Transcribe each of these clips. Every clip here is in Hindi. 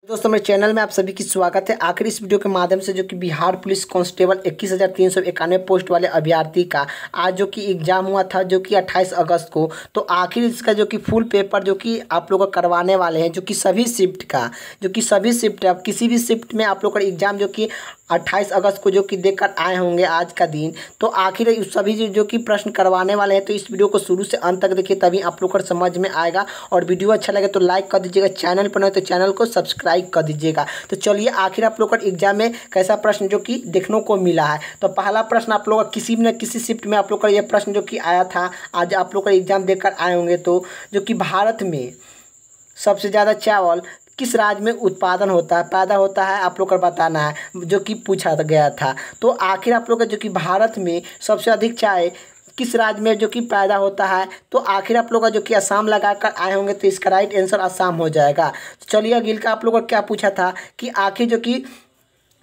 दोस्तों मेरे चैनल में आप सभी की स्वागत है। आखिर इस वीडियो के माध्यम से जो कि बिहार पुलिस कांस्टेबल 21,391 पोस्ट वाले अभ्यर्थी का आज जो कि एग्ज़ाम हुआ था जो कि 28 अगस्त को, तो आखिर इसका जो कि फुल पेपर जो कि आप लोग का करवाने वाले हैं, जो कि सभी शिफ्ट का अब किसी भी शिफ्ट में आप लोग का एग्ज़ाम जो कि 28 अगस्त को जो कि देकर आए होंगे आज का दिन, तो आखिर सभी जो कि प्रश्न करवाने वाले हैं। तो इस वीडियो को शुरू से अंत तक देखिए, तभी आप लोग को समझ में आएगा। और वीडियो अच्छा लगे तो लाइक कर दीजिएगा, चैनल पर नहीं तो चैनल को सब्सक्राइब कर दीजिएगा। तो चलिए आखिर आप लोग का एग्जाम में कैसा प्रश्न जो कि देखने को मिला है। तो पहला प्रश्न आप लोग का किसी न किसी शिफ्ट में आप लोग का यह प्रश्न जो कि आया था, आज आप लोग का एग्जाम देकर आए होंगे। तो जो कि भारत में सबसे ज़्यादा चावल किस राज्य में उत्पादन होता है, पैदा होता है, आप लोग को बताना है, जो कि पूछा गया था। तो आखिर आप लोग का जो कि भारत में सबसे अधिक चाय किस राज्य में जो कि पैदा होता है, तो आखिर आप लोग का जो कि असम लगा कर आए होंगे, तो इसका राइट आंसर असम हो जाएगा। तो चलिए अगिल का आप लोग का क्या पूछा था कि आखिर जो कि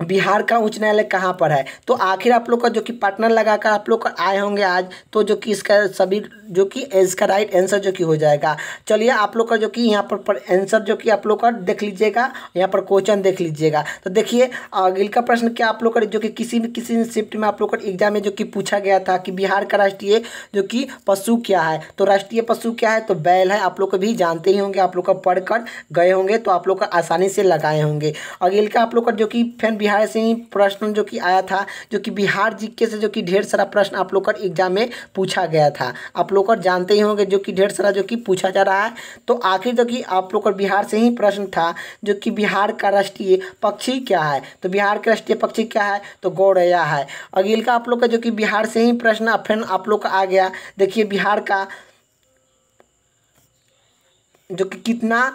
बिहार का उच्च न्यायालय कहाँ पर है। तो आखिर आप लोग का जो कि पार्टनर लगाकर आप लोग आए होंगे आज, तो जो कि इसका सभी जो कि इसका राइट आंसर जो कि हो जाएगा। चलिए आप लोग का जो कि यहाँ पर आंसर जो कि आप लोग का देख लीजिएगा, यहाँ पर क्वेश्चन देख लीजिएगा। तो देखिए अगिल का प्रश्न क्या आप लोग का जो कि किसी शिफ्ट में आप लोग का एग्जाम में जो कि पूछा गया था कि बिहार का राष्ट्रीय जो कि पशु क्या है। तो राष्ट्रीय पशु क्या है, तो बैल है। आप लोग को भी जानते ही होंगे, आप लोग का पढ़कर गए होंगे, तो आप लोग का आसानी से लगाए होंगे। अगिल का आप लोग का जो कि फैन बिहार से ही प्रश्न जो कि आया था, जो कि बिहार जीके से जो कि ढेर सारा प्रश्न आप लोग का एग्जाम में पूछा गया था। आप लोग जानते ही होंगे जो कि ढेर सारा जो कि पूछा जा रहा है। तो आखिर जो कि आप लोग का बिहार से ही प्रश्न था, जो कि बिहार का राष्ट्रीय पक्षी क्या है। तो बिहार का राष्ट्रीय पक्षी क्या है, तो गौरैया है। अगिल का आप लोग का जो कि बिहार से ही प्रश्न फिर आप लोग का आ गया। देखिए बिहार का जो कि कितना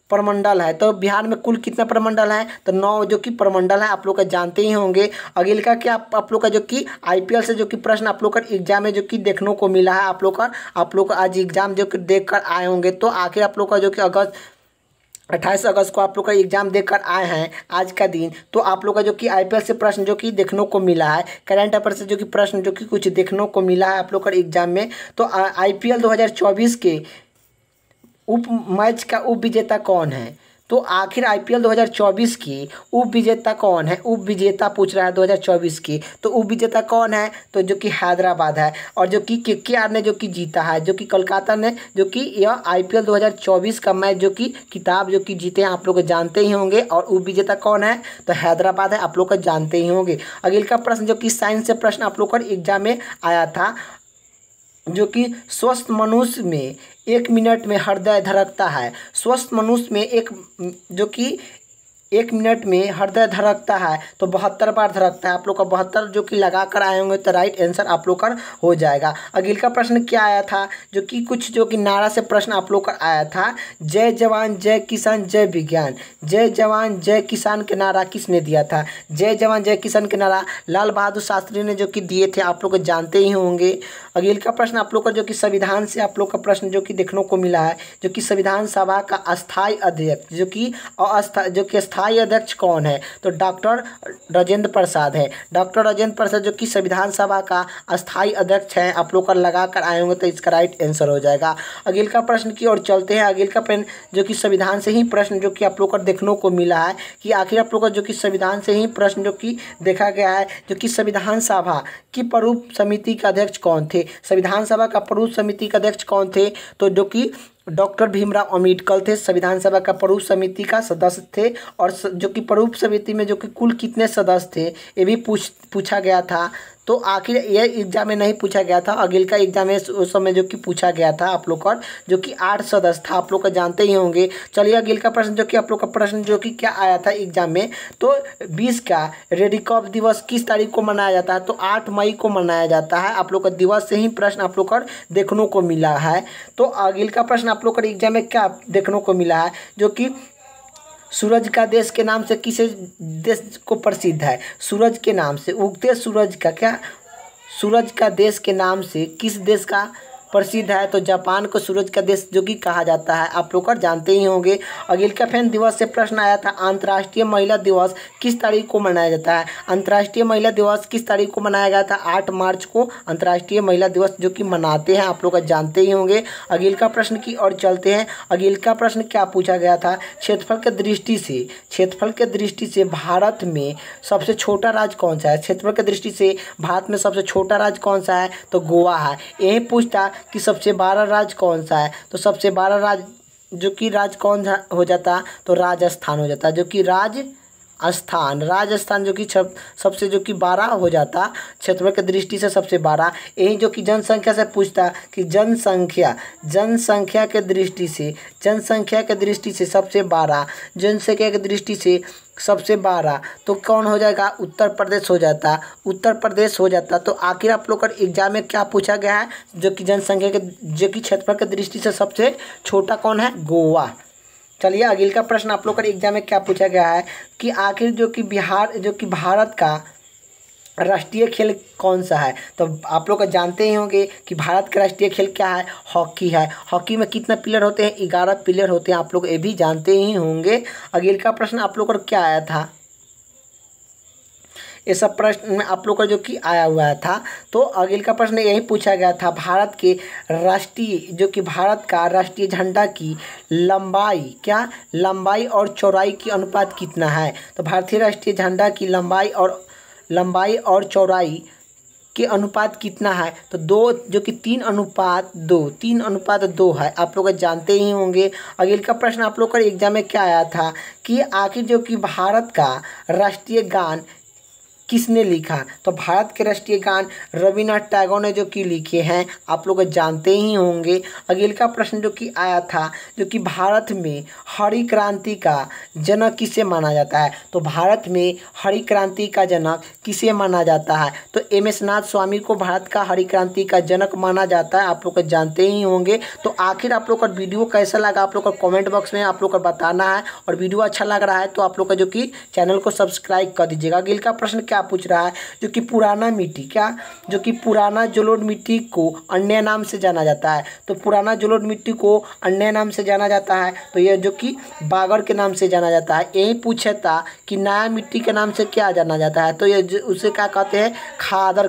प्रमंडल है, तो बिहार में कुल कितना प्रमंडल है, तो 9 जो कि प्रमंडल है। आप लोग का जानते ही होंगे। अगिल का क्या आप लोग का जो कि आईपीएल से जो कि प्रश्न आप लोग का एग्जाम में जो कि देखने को मिला है। आप लोग का आज एग्जाम जो कि देख कर आए होंगे। तो आखिर आप लोग का जो कि 28 अगस्त को आप लोग का एग्जाम देकर आए हैं आज का दिन, तो आप लोग का जो कि आईपीएल से प्रश्न जो कि देखने को मिला है, करंट अफेयर से जो कि प्रश्न जो कि कुछ देखने को मिला है आप लोग का एग्जाम में। तो आईपीएल 2024 के मैच का उप विजेता कौन है। तो आखिर आईपीएल 2024 की उप विजेता कौन है, उप विजेता पूछ रहा है 2024 की। तो उप विजेता कौन है, तो जो कि हैदराबाद है। और जो कि केकेआर ने जो कि जीता है, जो कि कोलकाता ने जो कि यह आईपीएल 2024 का मैच जो कि किताब जो कि जीते हैं, आप लोग जानते ही होंगे। और उप विजेता कौन है, तो हैदराबाद है, आप लोग जानते ही होंगे। अगले का प्रश्न जो कि साइंस से प्रश्न आप लोग का एग्जाम में आया था, जो कि स्वस्थ मनुष्य में 1 मिनट में हृदय धड़कता है। स्वस्थ मनुष्य में जो कि 1 मिनट में हृदय धड़कता है, तो 72 बार धड़कता है। आप लोग का 72 जो कि लगा कर आए होंगे, तो राइट आंसर आप लोग का हो जाएगा। अगले का प्रश्न क्या आया था, जो कि कुछ जो कि नारा से प्रश्न आप लोग का आया था, जय जवान जय किसान जय विज्ञान। जय जवान जय किसान के नारा किसने दिया था। जय जवान जय किसान के नारा लाल बहादुर शास्त्री ने जो कि दिए थे, आप लोग जानते ही होंगे। अगले का प्रश्न आप लोग का जो कि संविधान से आप लोग का प्रश्न जो कि देखने को मिला है, जो कि संविधान सभा का अस्थायी अध्यक्ष जो कि स्थायी अध्यक्ष कौन है, तो डॉक्टर राजेंद्र प्रसाद है। डॉक्टर राजेंद्र प्रसाद जो कि संविधान सभा का अस्थायी अध्यक्ष है। आप लोग का लगा कर आए होंगे, तो इसका राइट आंसर हो जाएगा। अगले का प्रश्न की ओर चलते हैं। अगले का प्रश्न जो कि संविधान से ही प्रश्न जो कि आप लोग का देखने को मिला है, कि आखिर आप लोग का जो कि संविधान से ही प्रश्न जो कि देखा गया है, जो कि संविधान सभा की प्ररूप समिति के अध्यक्ष कौन थे। संविधान सभा का प्ररूप समिति के अध्यक्ष कौन थे, तो जो कि डॉक्टर भीमराव अम्बेडकर थे। संविधान सभा का प्ररूप समिति का सदस्य थे। और जो कि प्ररूप समिति में जो कि कुल कितने सदस्य थे, ये भी पूछा गया था। तो आखिर यह एग्जाम में नहीं पूछा गया था, अगले का एग्जाम में उस समय जो कि पूछा गया था आप लोग का, जो कि 8 सदस्य था। आप लोग का जानते ही होंगे। चलिए अगले का प्रश्न जो कि आप लोग का प्रश्न जो कि क्या आया था एग्जाम में, तो 20 का रेडिकॉप दिवस किस तारीख को मनाया जाता है, तो 8 मई को मनाया जाता है। आप लोग का दिवस से ही प्रश्न आप लोग का देखने को मिला है। तो अगले का प्रश्न आप लोग का एग्जाम में क्या देखने को मिला है, जो कि सूरज का देश के नाम से किस देश को प्रसिद्ध है। सूरज के नाम से, उगते सूरज का क्या, सूरज का देश के नाम से किस देश का प्रसिद्ध है? तो जापान को सूरज का देश जो कि कहा जाता है, आप लोग जानते ही होंगे। अगिलका फैन दिवस से प्रश्न आया था, अंतर्राष्ट्रीय महिला दिवस किस तारीख को मनाया जाता है? अंतर्राष्ट्रीय महिला दिवस किस तारीख को मनाया गया था? 8 मार्च को अंतर्राष्ट्रीय महिला दिवस जो कि मनाते हैं, आप लोग जानते ही होंगे। अगिलका प्रश्न की ओर चलते हैं। अगिलका प्रश्न क्या पूछा गया था? क्षेत्रफल के दृष्टि से भारत में सबसे छोटा राज्य कौन सा है? क्षेत्रफल की दृष्टि से भारत में सबसे छोटा राज्य कौन सा है? तो गोवा है। यही पूछता कि सबसे बड़ा राज्य कौन सा है? तो सबसे बड़ा राज्य जो कि राज्य कौन हो जाता? तो राजस्थान हो जाता, जो कि राजस्थान जो कि सबसे जो कि 12 हो जाता, क्षेत्रफल की दृष्टि से सबसे 12। यही जो कि जनसंख्या से पूछता कि जनसंख्या के दृष्टि से सबसे 12, जनसंख्या की दृष्टि से सबसे 12 तो कौन हो जाएगा? उत्तर प्रदेश हो जाता। तो आखिर आप लोग का एग्जाम में क्या पूछा गया है? जो कि जनसंख्या के जो कि क्षेत्रफल की दृष्टि से सबसे छोटा कौन है? गोवा। चलिए अगले का प्रश्न आप लोग का एग्जाम में क्या पूछा गया है कि आखिर जो कि भारत का राष्ट्रीय खेल कौन सा है? तो आप लोग जानते ही होंगे कि भारत का राष्ट्रीय खेल क्या है? हॉकी है। हॉकी में कितने प्लेयर होते हैं? 11 प्लेयर होते हैं, आप लोग ये भी जानते ही होंगे। अगले का प्रश्न आप लोग का क्या आया था? ये सब प्रश्न आप लोग का जो कि आया हुआ था। तो अगले का प्रश्न यही पूछा गया था, भारत का राष्ट्रीय झंडा की लंबाई और चौड़ाई की अनुपात कितना है? तो भारतीय राष्ट्रीय झंडा की लंबाई और चौड़ाई के अनुपात कितना है? तो 2 जो कि 3:2 है, आप लोग जानते ही होंगे। अगले का प्रश्न आप लोग का एग्जाम में क्या आया था कि आखिर जो कि भारत का राष्ट्रीय गान किसने लिखा? तो भारत के राष्ट्रीय गान रविन्द्रनाथ टैगोर ने जो कि लिखे हैं, आप लोग जानते ही होंगे। अगले का प्रश्न जो कि आया था, जो कि भारत में हरी क्रांति का जनक किसे माना जाता है? तो भारत में हरी क्रांति का जनक किसे माना जाता है? तो MS नाथ स्वामी को भारत का हरी क्रांति का जनक माना जाता है, आप लोग जानते ही होंगे। तो आखिर आप लोग का वीडियो कैसा लगा आप लोग का कमेंट बॉक्स में आप लोग का बताना है, और वीडियो अच्छा लग रहा है तो आप लोग का जो कि चैनल को सब्सक्राइब कर दीजिएगा। अगले का प्रश्न क्या पूछ रहा है, जो कि पुराना जलोढ़ मिट्टी को अन्य नाम से जाना जाता है? तो पुराना जलोढ़ मिट्टी को अन्य नाम से जाना जाता है, तो यह जो कि बागर के नाम से जाना जाता है। यही पूछा था कि नया मिट्टी के नाम से क्या जाना जाता है? तो ये उसे क्या कहते हैं? खादर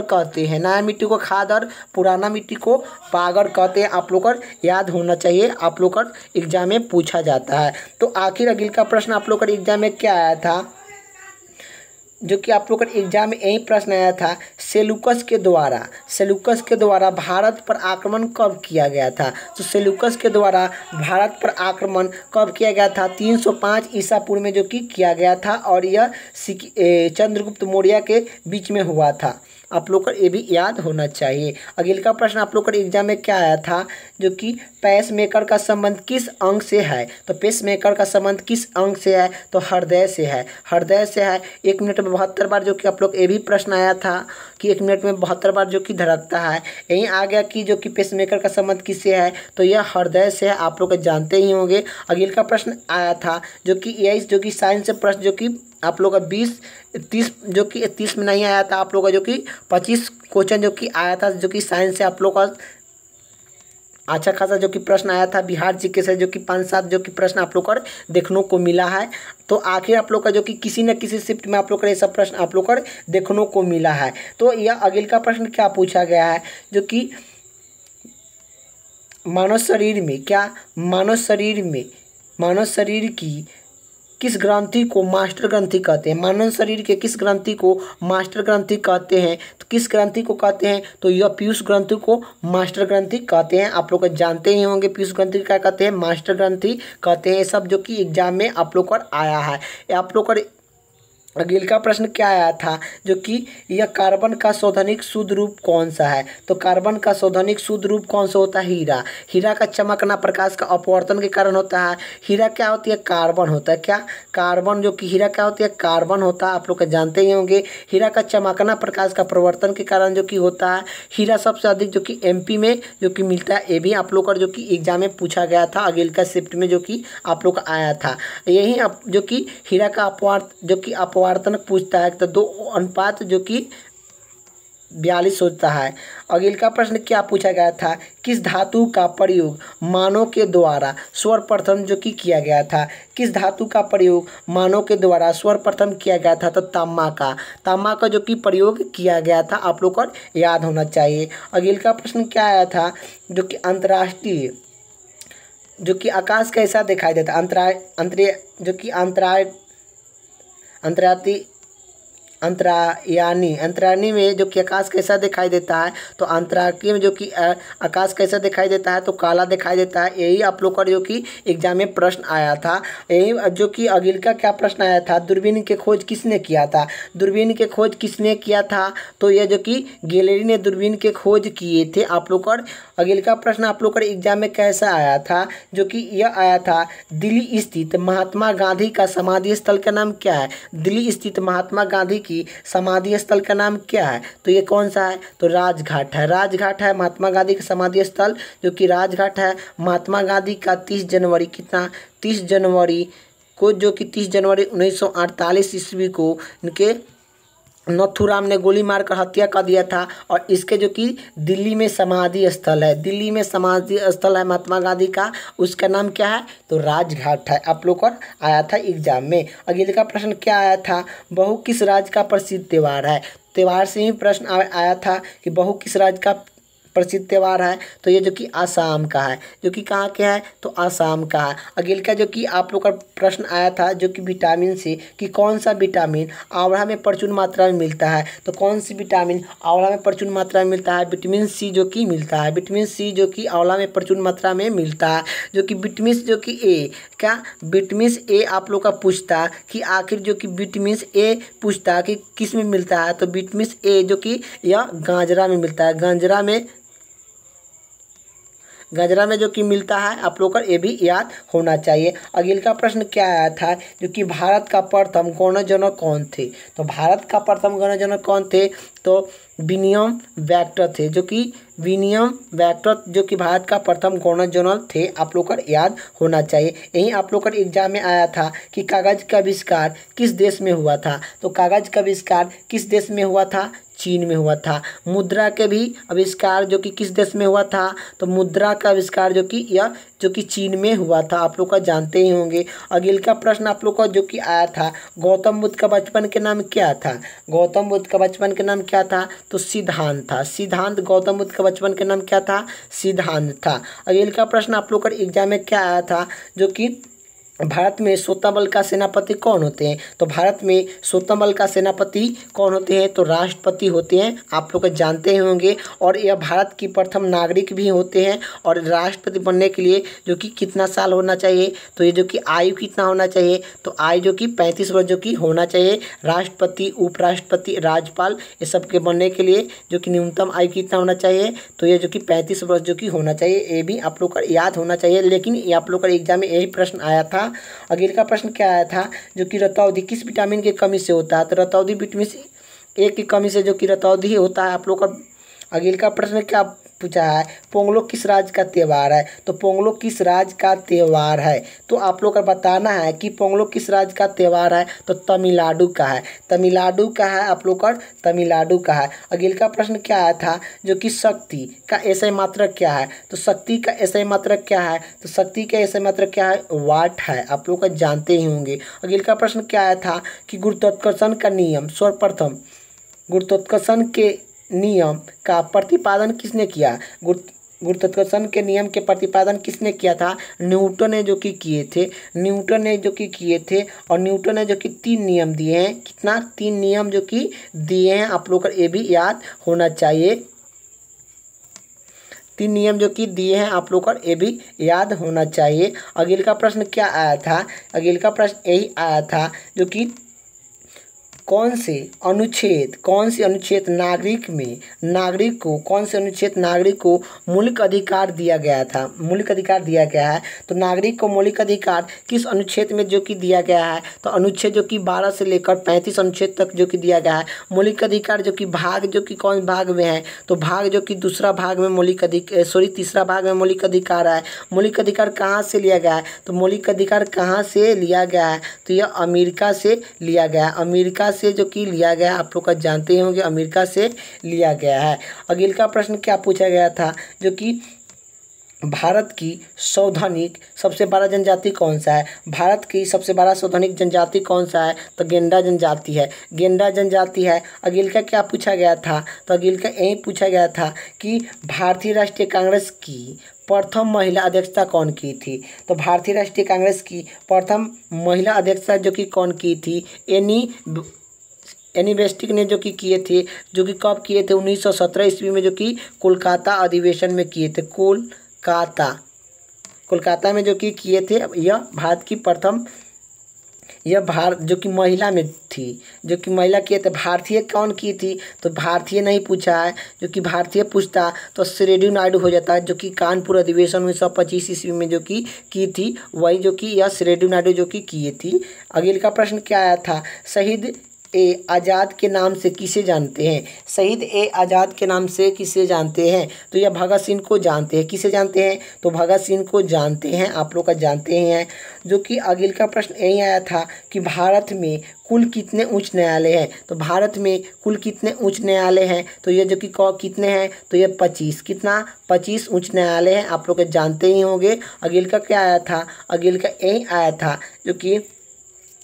कहते हैं। नया मिट्टी को खादर, पुराना मिट्टी को बागर कहते हैं, आप लोग को याद होना चाहिए, आप लोग का एग्जाम में पूछा जाता है। तो आखिर अगले का प्रश्न आप लोग का एग्जाम में क्या आया था, जो कि आप लोग का एग्जाम में यही प्रश्न आया था, सेलूकस के द्वारा भारत पर आक्रमण कब किया गया था? तो सेलूकस के द्वारा भारत पर आक्रमण कब किया गया था? 305 ईसा पूर्व में जो कि किया गया था, और यह चंद्रगुप्त मौर्य के बीच में हुआ था, आप लोग को ये भी याद होना चाहिए। अगले का प्रश्न आप लोग का एग्जाम में क्या आया था, जो कि पेस मेकर का संबंध किस अंग से है? तो पेस मेकर का संबंध किस अंग से है? तो हृदय से है। 1 मिनट में 72 बार जो कि आप लोग ये भी प्रश्न आया था कि 1 मिनट में 72 बार जो कि धड़कता है। यहीं आ गया कि जो कि पेस मेकर का संबंध किससे है? तो यह हृदय से है, आप लोग जानते ही होंगे। अगले का प्रश्न आया था, जो कि साइंस से प्रश्न जो कि आप लोग का 20-30 जो कि 30 में नहीं आया था, आप लोग का जो कि 25 क्वेश्चन जो कि आया था, जो कि साइंस से आप लोग का अच्छा खासा जो कि प्रश्न आया था। बिहार जीके से जो कि 5-7 जो कि प्रश्न आप लोग का देखने को मिला है। तो आखिर आप लोग का जो कि किसी न किसी शिफ्ट में आप लोग का ये सब प्रश्न आप लोग का देखने को मिला है। तो यह अगले का प्रश्न क्या पूछा गया है, जो कि मानव शरीर की किस ग्रंथि को मास्टर ग्रंथि कहते हैं? मानव शरीर के किस ग्रंथि को मास्टर ग्रंथि कहते हैं? तो किस ग्रंथि को कहते हैं? तो यह पीयूष ग्रंथि को मास्टर ग्रंथि कहते हैं, आप लोग जानते ही होंगे। पीयूष ग्रंथि क्या कहते हैं? मास्टर ग्रंथि कहते हैं। ये सब जो कि एग्जाम में आप लोग का आया है। आप लोग का अगले का प्रश्न क्या आया था, जो कि यह कार्बन का सौधानिक शुद्ध रूप कौन सा है? तो कार्बन का सौधानिक शुद्ध रूप कौन सा होता है? हीरा का चमकना प्रकाश का अपवर्तन के कारण होता है। हीरा क्या होती है? कार्बन होता है। क्या कार्बन जो कि हीरा क्या होती है? कार्बन होता है, आप लोग जानते ही होंगे। हीरा का चमकना प्रकाश का प्रवर्तन के कारण जो कि होता है। हीरा सबसे अधिक जो कि MP में जो कि मिलता है, ये भी आप लोग का जो कि एग्जाम में पूछा गया था। अगले का शिफ्ट में जो कि आप लोग का आया था। यही जो कि हीरा का अपवर्तन पूछता है, तो 2 अनुपात जो कि 42 होता है। अगले का प्रश्न क्या पूछा गया था, किस धातु का प्रयोग मानव के द्वारा सर्वप्रथम जो कि किया गया था, किस धातु का प्रयोग मानव के द्वारा सर्वप्रथम किया गया था, तो तांबा का जो कि प्रयोग किया गया था, आप लोग को याद होना चाहिए। अगले का प्रश्न क्या आया था, जो कि अंतर्राष्ट्रीय जो कि आकाश कैसा दिखाई देता है, अंतरायणी में जो कि आकाश कैसा दिखाई देता है, तो अंतराक्षी में जो कि आकाश कैसा दिखाई देता है, तो काला दिखाई देता है। यही आप लोग का जो कि एग्जाम में प्रश्न आया था। यही जो कि अगिल का क्या प्रश्न आया था, दूरबीन की खोज किसने किया था, दूरबीन की खोज किसने किया था, तो यह जो कि गैलेरी ने दूरबीन के खोज किए थे। आप लोग का अगिल का प्रश्न आप लोग का एग्जाम में कैसा आया था, जो कि यह आया था, दिल्ली स्थित महात्मा गांधी का समाधि स्थल का नाम क्या है, दिल्ली स्थित महात्मा गांधी की समाधि स्थल का नाम क्या है, तो ये कौन सा है, तो राजघाट है। राजघाट है महात्मा गांधी का समाधि स्थल, जो कि राजघाट है। महात्मा गांधी का 30 जनवरी कितना, 30 जनवरी को, जो कि 30 जनवरी 1948 ईस्वी को इनके नथुराम ने गोली मारकर हत्या कर दिया था। और इसके जो कि दिल्ली में समाधि स्थल है, दिल्ली में समाधि स्थल है महात्मा गांधी का, उसका नाम क्या है, तो राजघाट है। आप लोग को आया था एग्जाम में। अगले का प्रश्न क्या आया था, बहू किस राज्य का प्रसिद्ध त्यौहार है, त्यौहार से ही प्रश्न आया था कि बहू किस राज्य का प्रसिद्ध त्यौहार है, तो ये जो कि आसाम का है, जो कि कहाँ के है, तो आसाम का है। अगले का जो कि आप लोग का प्रश्न आया था, जो कि विटामिन सी, कि कौन सा विटामिन आंवला में प्रचुर मात्रा में मिलता है, तो कौन सी विटामिन आंवला में प्रचुर मात्रा में मिलता है, विटामिन सी जो कि मिलता है, विटामिन सी जो कि आंवला में प्रचुर मात्रा में मिलता है। जो कि विटामिन जो कि ए, क्या विटामिन ए आप लोग का पूछता कि आखिर जो कि विटामिन ए पूछता कि किस में मिलता है, तो विटामिन ए जो कि यह गाजरा में मिलता है, गाजरा में जो कि मिलता है। आप लोग को ये भी याद होना चाहिए। अगले का प्रश्न क्या आया था, जो कि भारत का प्रथम गवर्नर जनरल कौन थे, तो भारत का प्रथम गवर्नर जनरल कौन थे, तो विलियम बेक्टर थे, जो कि विलियम बेक्टर जो कि भारत का प्रथम गवर्नर जनरल थे। आप लोग को याद होना चाहिए। यही आप लोग का एग्जाम में आया था कि कागज का आविष्कार किस देश में हुआ था, तो कागज का आविष्कार किस देश में हुआ था, चीन में हुआ था। मुद्रा के भी आविष्कार जो कि किस देश में हुआ था, तो मुद्रा का आविष्कार जो कि यह जो कि चीन में हुआ था। आप लोग का जानते ही होंगे। अगले का प्रश्न आप लोग का जो कि आया था, गौतम बुद्ध का बचपन के नाम क्या था, गौतम बुद्ध का बचपन के नाम क्या था, तो सिद्धांत था, सिद्धांत। गौतम बुद्ध का बचपन के नाम क्या था, सिद्धांत था। अगले का प्रश्न आप लोग का एग्जाम में क्या आया था, जो कि भारत में सत्ता बल का सेनापति कौन होते हैं, तो भारत में सत्ता बल का सेनापति कौन होते हैं, तो राष्ट्रपति होते हैं। आप लोग जानते ही होंगे। और यह भारत की प्रथम नागरिक भी होते हैं। और राष्ट्रपति बनने के लिए जो कि कितना साल होना चाहिए, तो ये जो कि आयु कितना होना चाहिए, तो आयु जो कि 35 वर्ष जो कि होना चाहिए। राष्ट्रपति, उपराष्ट्रपति, राज्यपाल, ये सब के बनने के लिए जो कि न्यूनतम आयु कितना होना चाहिए, तो ये जो कि 35 वर्ष जो कि होना चाहिए। ये भी आप लोग का याद होना चाहिए। लेकिन ये आप लोग का एग्जाम में यही प्रश्न आया था। अगले का प्रश्न क्या आया था, जो कि रतौंधी किस विटामिन की कमी से होता है, तो रतौंधी विटामिन ए की कमी से जो कि रतौंधी होता है। आप लोग का अगले का प्रश्न क्या पूछा है, पोंगलो किस राज्य का त्यौहार है, तो पोंगलो किस राज्य का त्यौहार है, तो आप लोग का बताना है कि पोंगलो किस राज्य का त्यौहार है, तो तमिलनाडु का है, तमिलनाडु का है। आप लोग का तमिलनाडु का है। अगले का प्रश्न क्या आया था, जो कि शक्ति का एसआई मात्रक क्या है, तो शक्ति का एसआई मात्रक क्या है, तो शक्ति का एसआई मात्रक क्या है, वाट है। आप लोग का जानते ही होंगे। अगले का प्रश्न क्या आया था कि गुरुत्वाकर्षण का नियम सर्वप्रथम, गुरुत्वाकर्षण के नियम का प्रतिपादन किसने किया, गुरुत्वाकर्षण के नियम के प्रतिपादन किसने किया था, न्यूटन ने जो कि किए थे, न्यूटन ने जो कि किए थे। और न्यूटन ने जो कि 3 नियम दिए हैं, कितना 3 नियम जो कि दिए हैं। आप लोग को ये भी याद होना चाहिए। 3 नियम जो कि दिए हैं, आप लोग को ये भी याद होना चाहिए। अगले का प्रश्न क्या आया था, अगले का प्रश्न यही आया था, जो कि कौन से अनुच्छेद नागरिक को मौलिक अधिकार दिया गया था, मौलिक अधिकार दिया गया है। तो नागरिक को मौलिक अधिकार किस अनुच्छेद में जो कि दिया गया है, तो अनुच्छेद जो कि 12 से लेकर 35 अनुच्छेद तक जो कि दिया गया है। मौलिक अधिकार जो कि भाग जो कि कौन भाग में है, तो भाग जो कि तीसरा भाग में मौलिक अधिकार है। मौलिक अधिकार कहाँ से लिया गया है, तो मौलिक अधिकार कहाँ से लिया गया है, तो यह अमेरिका से लिया गया है, अमेरिका से जो कि लिया गया, आप लोग का जानते ही होंगे, अमेरिका से लिया गया है। अगले का प्रश्न क्या पूछा गया था, जो कि भारत की सौधानिक सबसे बड़ा जनजाति कौन सा है? भारत की सबसे बड़ा सौधानिक जनजाति कौन सा है? तो गेंडा जनजाति है, गेंडा जनजाति है। अगले का क्या पूछा गया था? तो अगले का यही पूछा गया था कि भारतीय राष्ट्रीय कांग्रेस की प्रथम महिला अध्यक्षता कौन की थी? तो भारतीय राष्ट्रीय कांग्रेस की प्रथम महिला अध्यक्षता जो कि कौन की थी? एनी बेस्टिक ने जो कि किए थे, जो कि कब किए थे? 1917 ईस्वी में, जो कि कोलकाता अधिवेशन में किए थे। कोलकाता में जो कि किए थे। यह भारत की प्रथम, यह भारत जो कि महिला में थी, जो कि महिला किए थे। भारतीय कौन की थी? तो भारतीय नहीं पूछा है, जो कि भारतीय पूछता तो सरोजिनी नायडू हो जाता है, जो कि कानपुर अधिवेशन 1925 ईस्वी में जो कि की थी, वही जो कि यह सरोजिनी नायडू जो कि किए थी। अगले का प्रश्न क्या आया था? शहीद ए आज़ाद के नाम से किसे जानते हैं? शहीद ए आज़ाद के नाम से किसे जानते हैं? तो यह भगत सिंह को जानते हैं। किसे जानते हैं? तो भगत सिंह को जानते हैं, आप लोग का जानते हैं। जो कि अगले का प्रश्न यही आया था कि भारत में कुल कितने उच्च न्यायालय हैं? तो भारत में कुल कितने उच्च न्यायालय हैं? तो ये जो कि कितने हैं? तो ये 25, कितना? 25 उच्च न्यायालय हैं, आप लोग जानते ही होंगे। अगले का क्या आया था? अगले का यही आया था, जो कि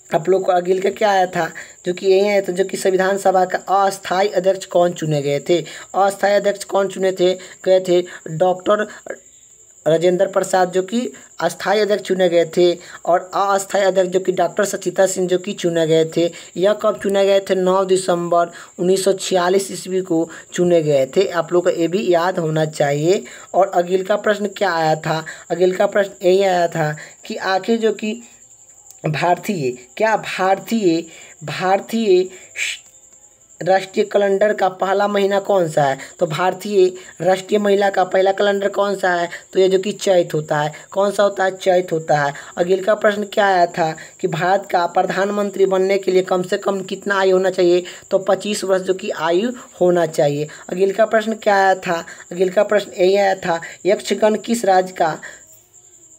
आप लोग को अगले का क्या आया था, जो कि यही आया था, जो कि संविधान सभा का अस्थायी अध्यक्ष कौन चुने गए थे? अस्थायी अध्यक्ष कौन चुने गए थे? डॉक्टर राजेंद्र प्रसाद जो कि अस्थायी अध्यक्ष चुने गए थे, और अस्थायी अध्यक्ष जो कि डॉक्टर सचिता सिंह जो कि चुने गए थे। यह कब चुने गए थे? 9 दिसंबर 1946 ईस्वी को चुने गए थे, आप लोग को ये भी याद होना चाहिए। और अगले का प्रश्न क्या आया था? अगले का प्रश्न यही आया था कि आखिर जो कि भारतीय राष्ट्रीय कैलेंडर का पहला महीना कौन सा है? तो भारतीय राष्ट्रीय महिला का पहला कैलेंडर कौन सा है? तो ये जो कि चैत होता है। कौन सा होता है? चैत होता है। अगले का प्रश्न क्या आया था कि भारत का प्रधानमंत्री बनने के लिए कम से कम कितना आयु होना चाहिए? तो 25 वर्ष जो कि आयु होना चाहिए। अगले का प्रश्न क्या आया था? अगले का प्रश्न यही आया था, यक्षगण किस राज्य का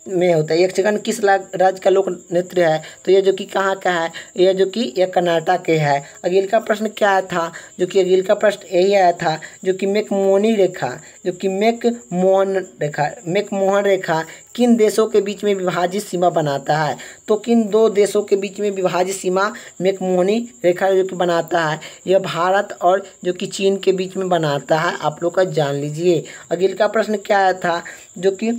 में होता है? यक्षगान किस राज्य का लोक नृत्य है? तो यह जो कि कहाँ का है? यह जो कि यह कर्नाटक के है। अगले का प्रश्न क्या आया था? जो कि अगले का प्रश्न यही आया था, जो कि मैकमोहन रेखा किन देशों के बीच में विभाजित सीमा बनाता है? तो किन दो देशों के बीच में विभाजित सीमा मैकमोहन रेखा जो कि बनाता है? यह भारत और जो कि चीन के बीच में बनाता है, आप लोग का जान लीजिए। अगले का प्रश्न क्या आया था? जो कि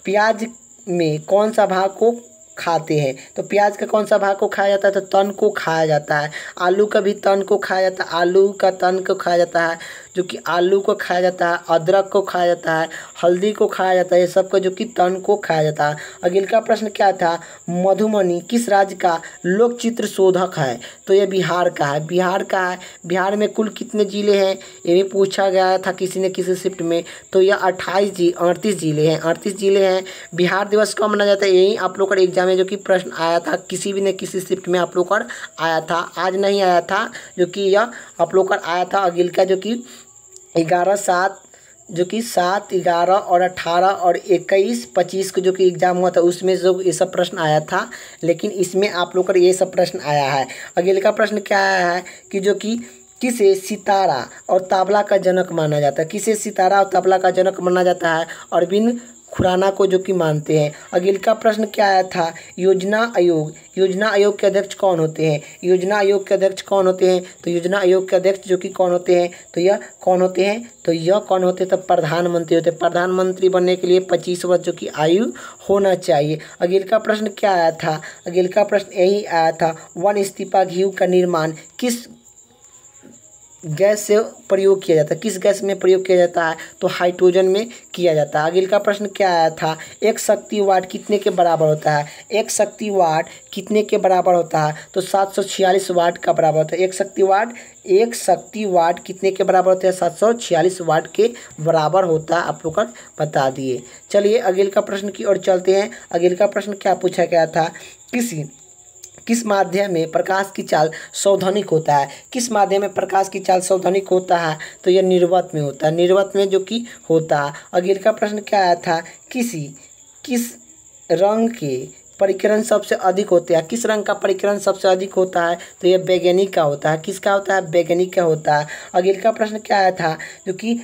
प्याज में कौन सा भाग को खाते हैं? तो प्याज का कौन सा भाग को खाया जाता है? तो तन को खाया जाता है। आलू का भी तन को खाया जाता है, आलू का तन को खाया जाता है, जो कि आलू को खाया जाता है, अदरक को खाया जाता है, हल्दी को खाया जाता है, ये सब को जो कि तन को खाया जाता है। अगले का प्रश्न क्या था? मधुबनी किस राज्य का लोक चित्र शोधक है? तो ये बिहार का है, बिहार का है। बिहार में कुल कितने जिले हैं? ये भी पूछा गया था किसी ने किसी शिफ्ट में। तो यह 38 जिले हैं, 38 जिले हैं। बिहार दिवस कब मनाया जाता है? यही आप लोग का एग्जाम में जो कि प्रश्न आया था, किसी भी ने किसी शिफ्ट में आप लोग का आया था, आज नहीं आया था, जो कि यह आप लोग का आया था। अगले का जो कि 11/7 जो कि 7, 11 और 18 और 21, 25 को जो कि एग्ज़ाम हुआ था, उसमें जो ये सब प्रश्न आया था, लेकिन इसमें आप लोग का ये सब प्रश्न आया है। अगले का प्रश्न क्या आया है कि जो कि किसे सितारा और तबला का जनक माना जाता है? किसे सितारा और तबला का जनक माना जाता है? अरविंद खुराना को जो कि मानते हैं। अगले का प्रश्न क्या आया था? योजना आयोग के अध्यक्ष कौन होते हैं? योजना आयोग के अध्यक्ष कौन होते हैं? तो योजना आयोग के अध्यक्ष जो कि कौन होते हैं? तो यह कौन होते हैं? तो यह कौन होते हैं? तो प्रधानमंत्री होते हैं। प्रधानमंत्री बनने के लिए 25 वर्ष जो कि आयु होना चाहिए। अगले का प्रश्न क्या आया था? अगले का प्रश्न यही आया था, वन स्तीपा घी का निर्माण किस गैस से प्रयोग किया जाता है? किस गैस में प्रयोग किया जाता है? तो हाइड्रोजन में किया जाता है। अगले का प्रश्न क्या आया था? एक शक्ति वाट कितने के बराबर होता है? एक शक्ति वाट कितने के बराबर होता है? तो 746 वाट का बराबर होता है। एक शक्ति वाट कितने के बराबर होता है? 746 वाट के बराबर होता है, आप लोग का बता दिए। चलिए अगले का प्रश्न की ओर चलते हैं। अगले का प्रश्न क्या पूछा गया था? किस माध्यम में प्रकाश की चाल सौधानिक होता है? किस माध्यम में प्रकाश की चाल सौधानिक होता है? तो यह निर्वात में होता है, निर्वात में जो कि होता है। अगले का प्रश्न क्या आया था? किस रंग के परिकरण सबसे अधिक होते हैं? किस रंग का परिकरण सबसे अधिक होता है? तो ये बैगनी का होता है। किसका होता है? बैगनी का होता है। अगले का प्रश्न क्या आया था? जो कि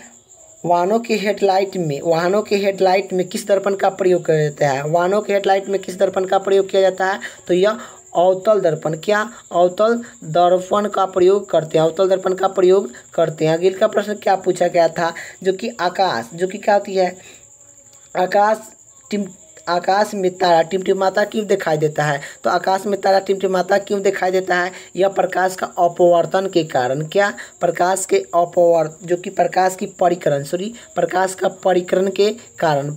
वाहनों के हेडलाइट में किस दर्पण का प्रयोग किया जाता है? वाहनों के हेडलाइट में किस दर्पण का प्रयोग किया जाता है? तो यह अवतल दर्पण, क्या अवतल दर्पण का प्रयोग करते हैं, अवतल दर्पण का प्रयोग करते हैं। अगले का प्रश्न क्या पूछा गया था? जो कि आकाश, जो कि क्या होती है? आकाश में तारा टिमटिमाता क्यों दिखाई देता है? तो आकाश में तारा टिमटिमाता क्यों दिखाई देता है? यह प्रकाश का अपवर्तन के कारण, क्या प्रकाश के जो कि प्रकाश की परिकरण प्रकाश का परिकरण के कारण,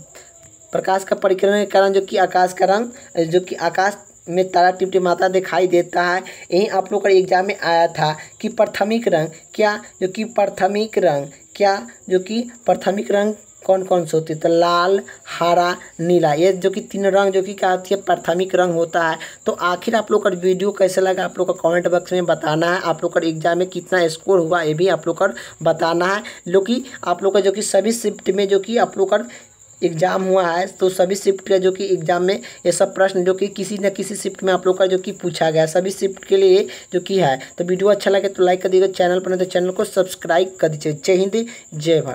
प्रकाश का परिकरण के कारण जो कि आकाश का रंग, जो कि आकाश में तारा टिमटिमाता दिखाई देता है। यही आप लोग का एग्जाम में आया था कि प्राथमिक रंग, क्या जो कि प्राथमिक रंग, क्या जो कि प्राथमिक रंग कौन कौन से होते हैं? तो लाल, हरा, नीला, ये जो कि तीन रंग जो कि क्या होती है? प्राथमिक रंग होता है। तो आखिर आप लोग का वीडियो कैसा लगा आप लोग का कमेंट बॉक्स में बताना है। आप लोग का एग्जाम में कितना स्कोर हुआ ये भी आप लोग का बताना है। जो कि आप लोग का जो कि सभी शिफ्ट में जो कि आप लोग का एग्ज़ाम हुआ है, तो सभी शिफ्ट का जो कि एग्ज़ाम में ये सब प्रश्न जो कि किसी न किसी शिफ्ट में आप लोग का जो कि पूछा गया, सभी शिफ्ट के लिए जो कि है। तो वीडियो अच्छा लगे तो लाइक कर दीजिएगा, चैनल पर नहीं तो चैनल को सब्सक्राइब कर दीजिए। जय हिंद, जय भारत।